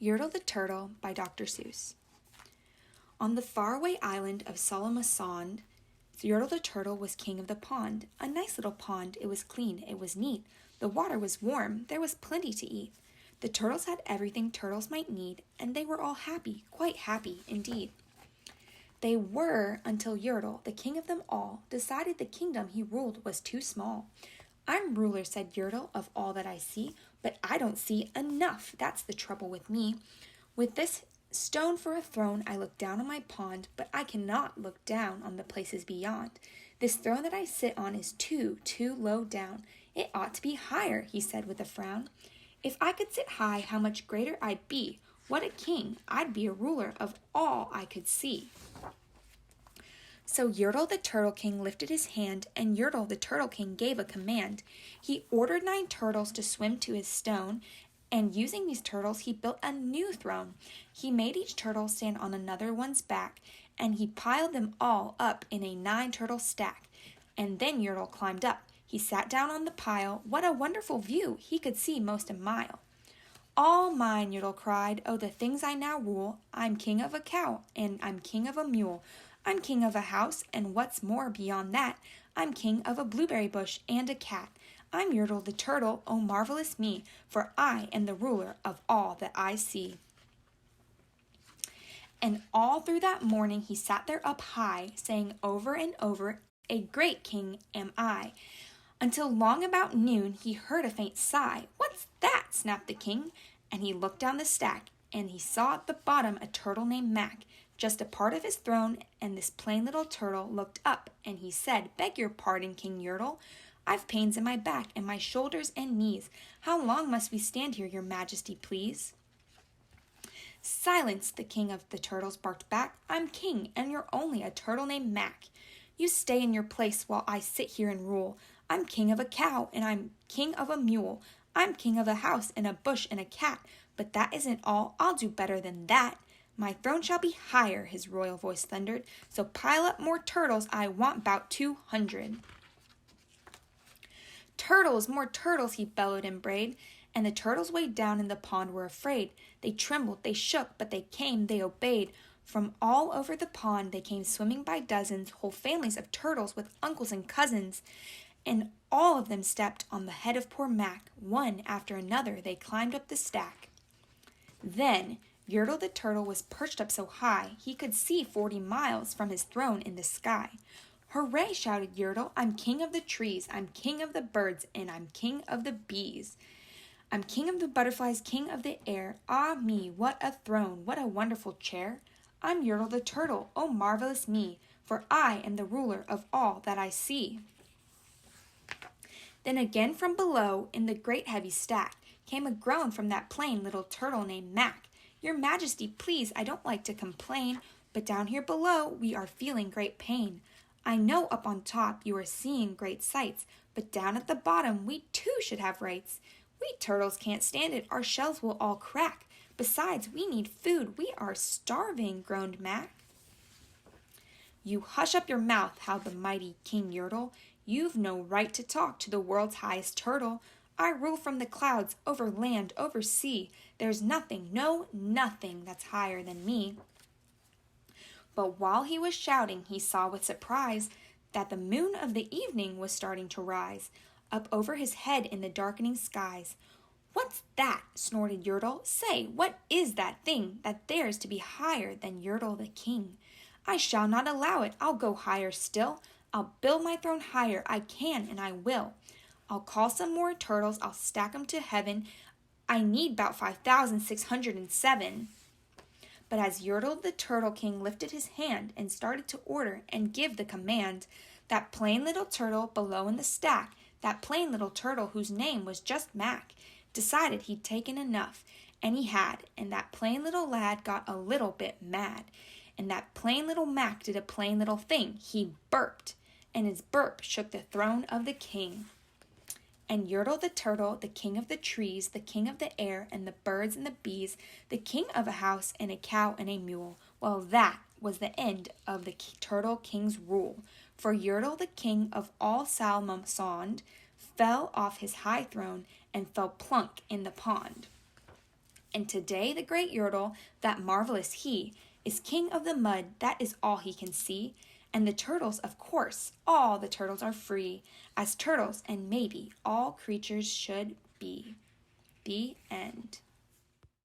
Yertle the Turtle by Dr. Seuss. On the faraway island of Sound, Yertle the Turtle was king of the pond. A nice little pond. It was clean. It was neat. The water was warm. There was plenty to eat. The turtles had everything turtles might need, and they were all happy, quite happy indeed. They were until Yertle, the king of them all, decided the kingdom he ruled was too small. "I'm ruler," said Yertle, "of all that I see, but I don't see enough. That's the trouble with me. With this stone for a throne, I look down on my pond, but I cannot look down on the places beyond. This throne that I sit on is too low down. It ought to be higher," he said with a frown. "If I could sit high, how much greater I'd be. What a king! I'd be a ruler of all I could see." So Yertle the Turtle King lifted his hand, and Yertle the Turtle King gave a command. He ordered 9 turtles to swim to his stone, and using these turtles, he built a new throne. He made each turtle stand on another one's back, and he piled them all up in a 9-turtle stack. And then Yertle climbed up. He sat down on the pile. What a wonderful view! He could see most a mile. "All mine," Yertle cried. "Oh, the things I now rule. I'm king of a cow, and I'm king of a mule. I'm king of a house, and what's more beyond that, I'm king of a blueberry bush and a cat. I'm Yertle the Turtle, oh marvelous me, for I am the ruler of all that I see." And all through that morning he sat there up high, saying over and over, "A great king am I," until long about noon he heard a faint sigh. "What's that?" snapped the king, and he looked down the stack, and he saw at the bottom a turtle named Mac, just a part of his throne, and this plain little turtle looked up, and he said, "Beg your pardon, King Yertle. I've pains in my back and my shoulders and knees. How long must we stand here, your majesty, please?" "Silence," the king of the turtles barked back. "I'm king, and you're only a turtle named Mac. You stay in your place while I sit here and rule. I'm king of a cow, and I'm king of a mule. I'm king of a house and a bush and a cat. But that isn't all. I'll do better than that. My throne shall be higher," his royal voice thundered. "So pile up more turtles. I want 'bout 200. "Turtles, more turtles," he bellowed and brayed, and the turtles way down in the pond were afraid. They trembled, they shook, but they came, they obeyed. From all over the pond they came swimming by dozens, whole families of turtles with uncles and cousins, and all of them stepped on the head of poor Mac. One after another they climbed up the stack. Then Yertle the Turtle was perched up so high he could see 40 miles from his throne in the sky. "Hooray!" shouted Yertle. "I'm king of the trees, I'm king of the birds, and I'm king of the bees. I'm king of the butterflies, king of the air. Ah me, what a throne, what a wonderful chair. I'm Yertle the Turtle, oh marvelous me, for I am the ruler of all that I see." Then again from below, in the great heavy stack, came a groan from that plain little turtle named Mac. "Your majesty, please, I don't like to complain, but down here below we are feeling great pain. I know up on top you are seeing great sights, but down at the bottom we too should have rights. We turtles can't stand it, our shells will all crack. Besides, we need food, we are starving," groaned Mac. "You hush up your mouth," howled the mighty King Yertle. "You've no right to talk to the world's highest turtle. I rule from the clouds, over land, over sea. There's nothing, no, nothing that's higher than me." But while he was shouting, he saw with surprise that the moon of the evening was starting to rise up over his head in the darkening skies. "What's that?" snorted Yertle. "Say, what is that thing that dares to be higher than Yertle the King? I shall not allow it. I'll go higher still. I'll build my throne higher. I can and I will. I'll call some more turtles. I'll stack 'em to heaven. I need 'bout 5,607. But as Yertle the Turtle King lifted his hand and started to order and give the command, that plain little turtle below in the stack, that plain little turtle whose name was just Mac, decided he'd taken enough, and he had, and that plain little lad got a little bit mad, and that plain little Mac did a plain little thing. He burped, and his burp shook the throne of the king. And Yertle the Turtle, the king of the trees, the king of the air and the birds and the bees, the king of a house and a cow and a mule, well, that was the end of the Turtle King's rule. For Yertle, the king of all Sound, fell off his high throne and fell plunk in the pond. And today the great Yertle, that marvelous he, is king of the mud, that is all he can see. And the turtles, of course, all the turtles are free, as turtles and maybe all creatures should be. The end.